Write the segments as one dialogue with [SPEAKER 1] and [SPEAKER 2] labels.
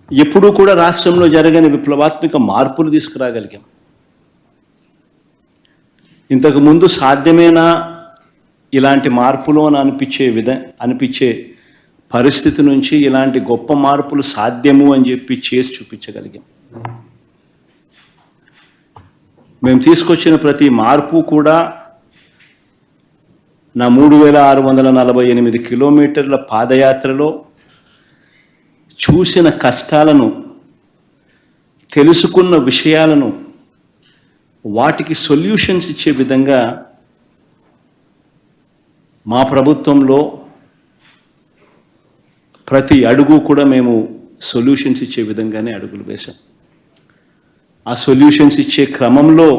[SPEAKER 1] ఎప్పుడూ కూడా రాష్ట్రంలో జరగని విప్లవాత్మక మార్పులు తీసుకురాగలిగాం. ఇంతకుముందు సాధ్యమేనా ఇలాంటి మార్పులు అని అనిపించే పరిస్థితి నుంచి ఇలాంటి గొప్ప మార్పులు సాధ్యము అని చెప్పి చేసి చూపించగలిగాం. మేము తీసుకొచ్చిన ప్రతి మార్పు కూడా నా 3648 కిలోమీటర్ల పాదయాత్రలో చూసిన కష్టాలను, తెలుసుకున్న విషయాలను, వాటికి సొల్యూషన్స్ ఇచ్చే విధంగా మా ప్రభుత్వంలో ప్రతి అడుగు కూడా మేము సొల్యూషన్స్ ఇచ్చే విధంగానే అడుగులు వేశాం. ఆ సొల్యూషన్స్ ఇచ్చే క్రమంలో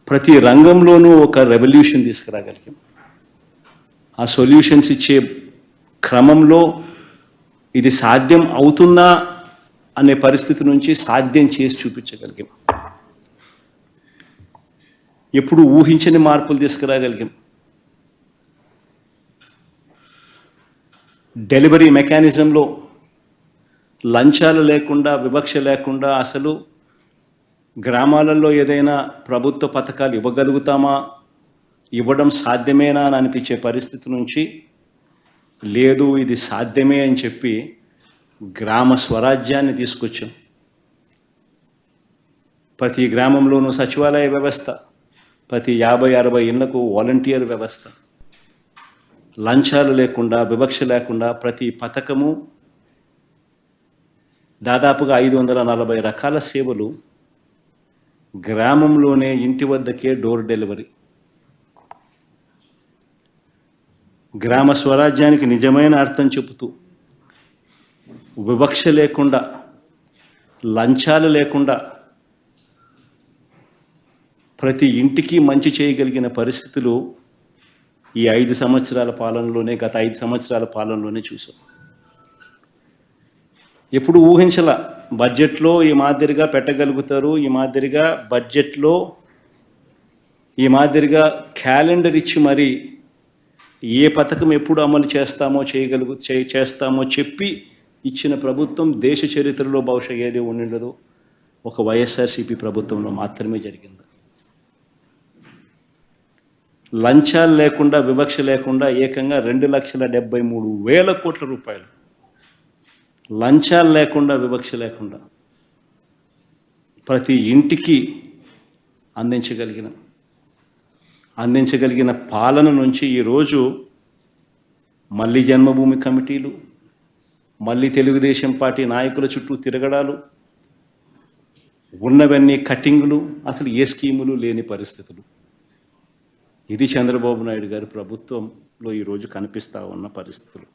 [SPEAKER 1] ప్రతి రంగంలోనూ ఒక రెవల్యూషన్ తీసుకురాగలిగాం. ఆ సొల్యూషన్స్ ఇచ్చే క్రమంలో ఇది సాధ్యం అవుతుందా అనే పరిస్థితి నుంచి సాధ్యం చేసి చూపించగలిగాం. ఎప్పుడు ఊహించని మార్పులు తీసుకురాగలిగాం. డెలివరీ మెకానిజంలో లంచాలు లేకుండా, వివక్ష లేకుండా అసలు గ్రామాలలో ఏదైనా ప్రభుత్వ పథకాలు ఇవ్వగలుగుతామా, ఇవ్వడం సాధ్యమేనా అని అనిపించే పరిస్థితి నుంచి లేదు ఇది సాధ్యమే అని చెప్పి గ్రామ స్వరాజ్యాన్ని తీసుకొచ్చాం. ప్రతి గ్రామంలోనూ సచివాలయ వ్యవస్థ, ప్రతి 50-60 ఇళ్లకు వాలంటీర్ వ్యవస్థ, లంచాలు లేకుండా, వివక్ష లేకుండా ప్రతి పథకము, దాదాపుగా 540 రకాల సేవలు గ్రామంలోనే ఇంటి వద్దకే డోర్ డెలివరీ. గ్రామ స్వరాజ్యానికి నిజమైన అర్థం చెబుతూ వివక్ష లేకుండా, లంచాలు లేకుండా ప్రతి ఇంటికి మంచి చేయగలిగిన పరిస్థితులు ఈ 5 సంవత్సరాల పాలనలోనే, గత 5 సంవత్సరాల పాలనలోనే చూసాం. ఎప్పుడు ఊహించాల బడ్జెట్లో ఈ మాదిరిగా పెట్టగలుగుతారు, ఈ మాదిరిగా బడ్జెట్లో ఈ మాదిరిగా క్యాలెండర్ ఇచ్చి మరి ఏ పథకం ఎప్పుడు అమలు చేస్తామో చెప్పి ఇచ్చిన ప్రభుత్వం దేశ చరిత్రలో బహుశా ఏది ఉండదో ఒక వైఎస్ఆర్సీపీ ప్రభుత్వంలో మాత్రమే జరిగింది. లంచాలు లేకుండా, వివక్ష లేకుండా ఏకంగా 2,73,000 కోట్ల రూపాయలు లంచాలు లేకుండా, వివక్ష లేకుండా ప్రతి ఇంటికి అందించగలిగిన పాలన నుంచి ఈరోజు మళ్ళీ జన్మభూమి కమిటీలు, మళ్ళీ తెలుగుదేశం పార్టీ నాయకుల చుట్టూ తిరగడాలు, ఉన్నవన్నీ కటింగులు, అసలు ఏ స్కీములు లేని పరిస్థితులు. ఇది చంద్రబాబు నాయుడు గారి ప్రభుత్వంలో ఈరోజు కనిపిస్తూ ఉన్న పరిస్థితులు.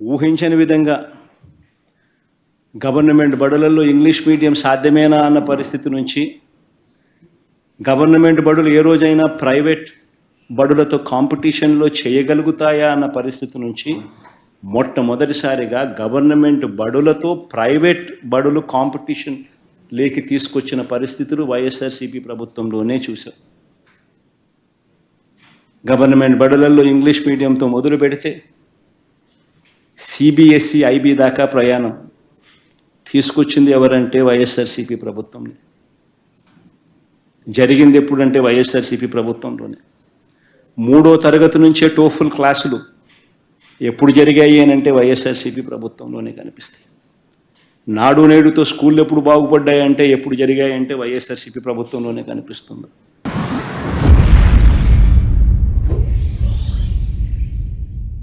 [SPEAKER 1] ఊహించని విధంగా గవర్నమెంట్ బడులలో ఇంగ్లీష్ మీడియం సాధ్యమేనా అన్న పరిస్థితి నుంచి గవర్నమెంట్ బడులు ఏ రోజైనా ప్రైవేట్ బడులతో కాంపిటీషన్లో చేయగలుగుతాయా అన్న పరిస్థితి నుంచి మొట్టమొదటిసారిగా గవర్నమెంట్ బడులతో ప్రైవేట్ బడులు కాంపిటీషన్ లేకి తీసుకొచ్చిన పరిస్థితులు వైఎస్ఆర్సీపీ ప్రభుత్వంలోనే చూశాం. గవర్నమెంట్ బడులలో ఇంగ్లీష్ మీడియంతో మొదలు పెడితే సిబిఎస్ఈ, ఐబీ దాకా ప్రయాణం తీసుకొచ్చింది ఎవరంటే వైఎస్ఆర్సీపీ ప్రభుత్వంలో. జరిగింది ఎప్పుడంటే వైఎస్ఆర్సీపీ ప్రభుత్వంలోనే. 3వ తరగతి నుంచే టోఫుల్ క్లాసులు ఎప్పుడు జరిగాయి అని అంటే వైఎస్ఆర్సీపీ ప్రభుత్వంలోనే కనిపిస్తాయి. నాడు నేడుతో స్కూళ్ళు ఎప్పుడు బాగుపడ్డాయంటే, ఎప్పుడు జరిగాయంటే వైఎస్ఆర్సీపీ ప్రభుత్వంలోనే కనిపిస్తుంది.